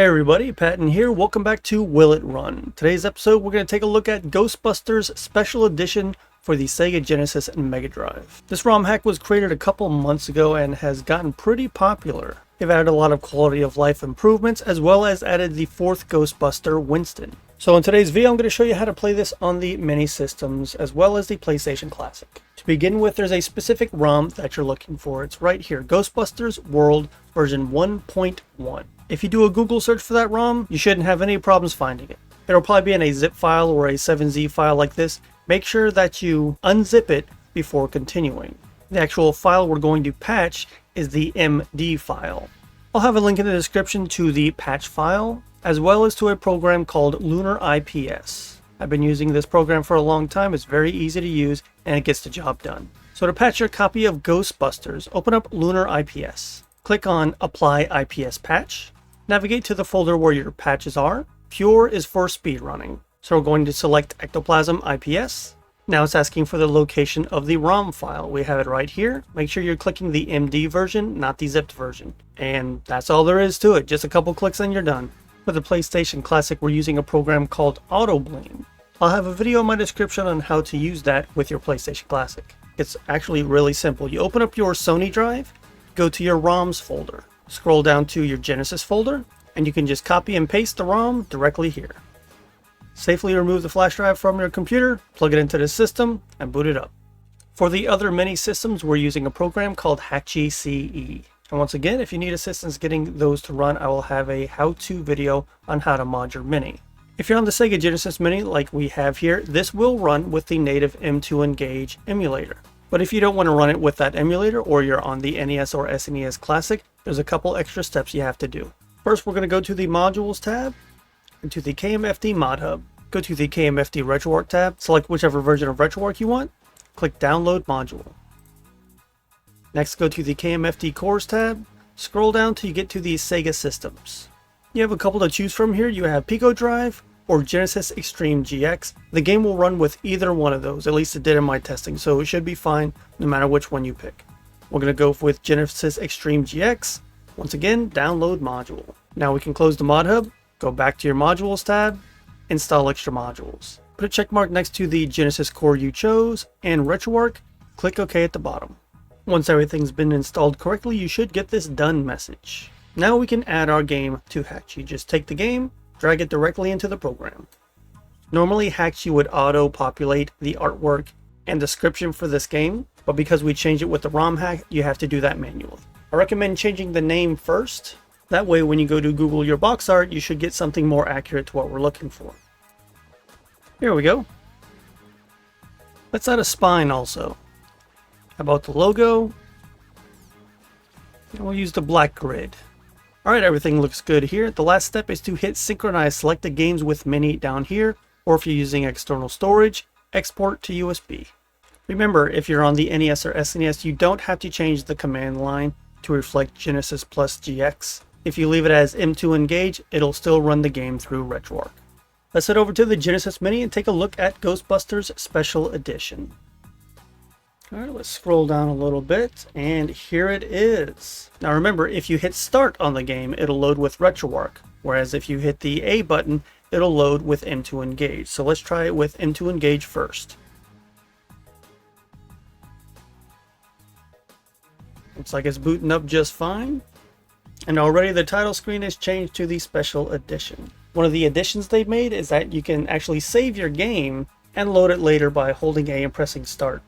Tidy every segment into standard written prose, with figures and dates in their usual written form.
Hey everybody, Patton here. Welcome back to Will It Run. Today's episode, we're going to take a look at Ghostbusters Special Edition for the Sega Genesis and Megadrive. This ROM hack was created a couple months ago and has gotten pretty popular. They've added a lot of quality of life improvements as well as added the fourth Ghostbuster, Winston. So in today's video, I'm going to show you how to play this on the mini systems as well as the PlayStation Classic. To begin with, there's a specific ROM that you're looking for. It's right here, Ghostbusters World version 1.1. If you do a Google search for that ROM, you shouldn't have any problems finding it. It'll probably be in a zip file or a 7Z file like this. Make sure that you unzip it before continuing. The actual file we're going to patch is the MD file. I'll have a link in the description to the patch file, as well as to a program called Lunar IPS. I've been using this program for a long time. It's very easy to use and it gets the job done. So to patch your copy of Ghostbusters, open up Lunar IPS. Click on Apply IPS Patch. Navigate to the folder where your patches are. Pure is for speed running. So we're going to select Ectoplasm IPS. Now it's asking for the location of the ROM file. We have it right here. Make sure you're clicking the MD version, not the zipped version. And that's all there is to it. Just a couple clicks and you're done. For the PlayStation Classic, we're using a program called Autobleem. I'll have a video in my description on how to use that with your PlayStation Classic. It's actually really simple. You open up your Sony drive, go to your ROMs folder. Scroll down to your Genesis folder, and you can just copy and paste the ROM directly here. Safely remove the flash drive from your computer, plug it into the system, and boot it up. For the other mini systems, we're using a program called Hakchi CE. And once again, if you need assistance getting those to run, I will have a how-to video on how to mod your mini. If you're on the Sega Genesis Mini like we have here, this will run with the native M2 Engage emulator. But if you don't want to run it with that emulator, or you're on the NES or SNES Classic, there's a couple extra steps you have to do. First, we're going to go to the Modules tab, and to the KMFD Mod Hub. Go to the KMFD RetroArch tab, select whichever version of RetroArch you want, click Download Module. Next, go to the KMFD Cores tab, scroll down till you get to the Sega systems. You have a couple to choose from here. You have Picodrive or Genesis Extreme GX. The game will run with either one of those, at least it did in my testing, so it should be fine no matter which one you pick. We're going to go with Genesis Extreme GX. Once again, download module. Now we can close the Mod Hub, go back to your Modules tab, install extra modules. Put a check mark next to the Genesis core you chose, and RetroArch, click OK at the bottom. Once everything's been installed correctly, you should get this done message. Now we can add our game to Hakchi. Just take the game, drag it directly into the program. Normally Hakchi would auto-populate the artwork and description for this game, but because we changed it with the ROM hack, you have to do that manually. I recommend changing the name first. That way when you go to Google your box art, you should get something more accurate to what we're looking for. Here we go. Let's add a spine also. How about the logo? And we'll use the black grid. Alright, everything looks good here. The last step is to hit synchronize selected games with Mini down here, or if you're using external storage, export to USB. Remember, if you're on the NES or SNES, you don't have to change the command line to reflect Genesis plus GX. If you leave it as M2 Engage, it'll still run the game through RetroArch. Let's head over to the Genesis Mini and take a look at Ghostbusters Special Edition. Alright, let's scroll down a little bit, and here it is. Now remember, if you hit start on the game, it'll load with RetroArch, whereas if you hit the A button, it'll load with M2 Engage. So let's try it with M2 Engage first. Looks like it's booting up just fine. And already the title screen is changed to the Special Edition. One of the additions they've made is that you can actually save your game and load it later by holding A and pressing start.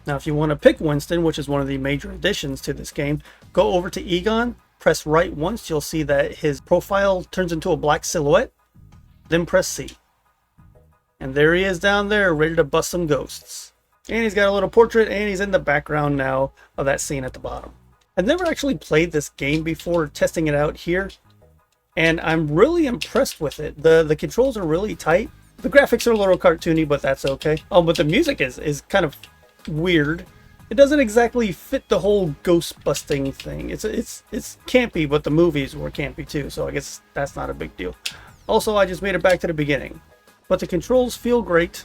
Now if you want to pick Winston, which is one of the major additions to this game, go over to Egon, press right once, you'll see that his profile turns into a black silhouette, then press C. And there he is down there, ready to bust some ghosts. And he's got a little portrait, and he's in the background now of that scene at the bottom. I've never actually played this game before testing it out here, and I'm really impressed with it. The controls are really tight. The graphics are a little cartoony, but that's okay. But the music is kind of weird. It doesn't exactly fit the whole ghost busting thing. It's campy, but the movies were campy too, so I guess that's not a big deal. Also, I just made it back to the beginning. But the controls feel great.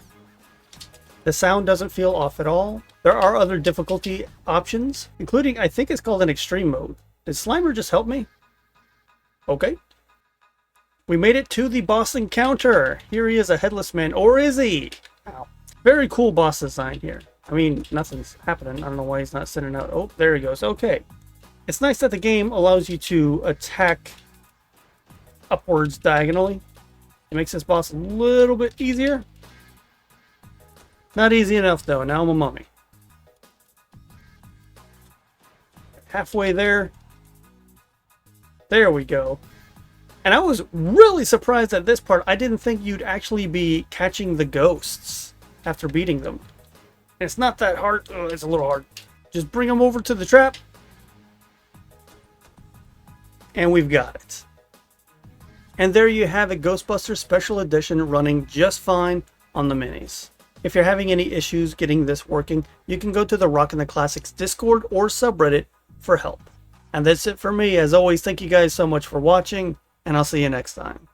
The sound doesn't feel off at all. There are other difficulty options, including, I think it's called an extreme mode. Did Slimer just help me? Okay. We made it to the boss encounter. Here he is, a headless man, or is he? Ow. Very cool boss design here. I mean, nothing's happening. I don't know why he's not sending out. Oh, there he goes. Okay. It's nice that the game allows you to attack upwards diagonally. It makes this boss a little bit easier. Not easy enough, though. Now I'm a mummy. Halfway there. There we go. And I was really surprised at this part. I didn't think you'd actually be catching the ghosts after beating them. And it's not that hard. Oh, it's a little hard. Just bring them over to the trap. And we've got it. And there you have it, Ghostbusters Special Edition running just fine on the minis. If you're having any issues getting this working, you can go to the Rockin' the Classics Discord or subreddit for help. And that's it for me. As always, thank you guys so much for watching, and I'll see you next time.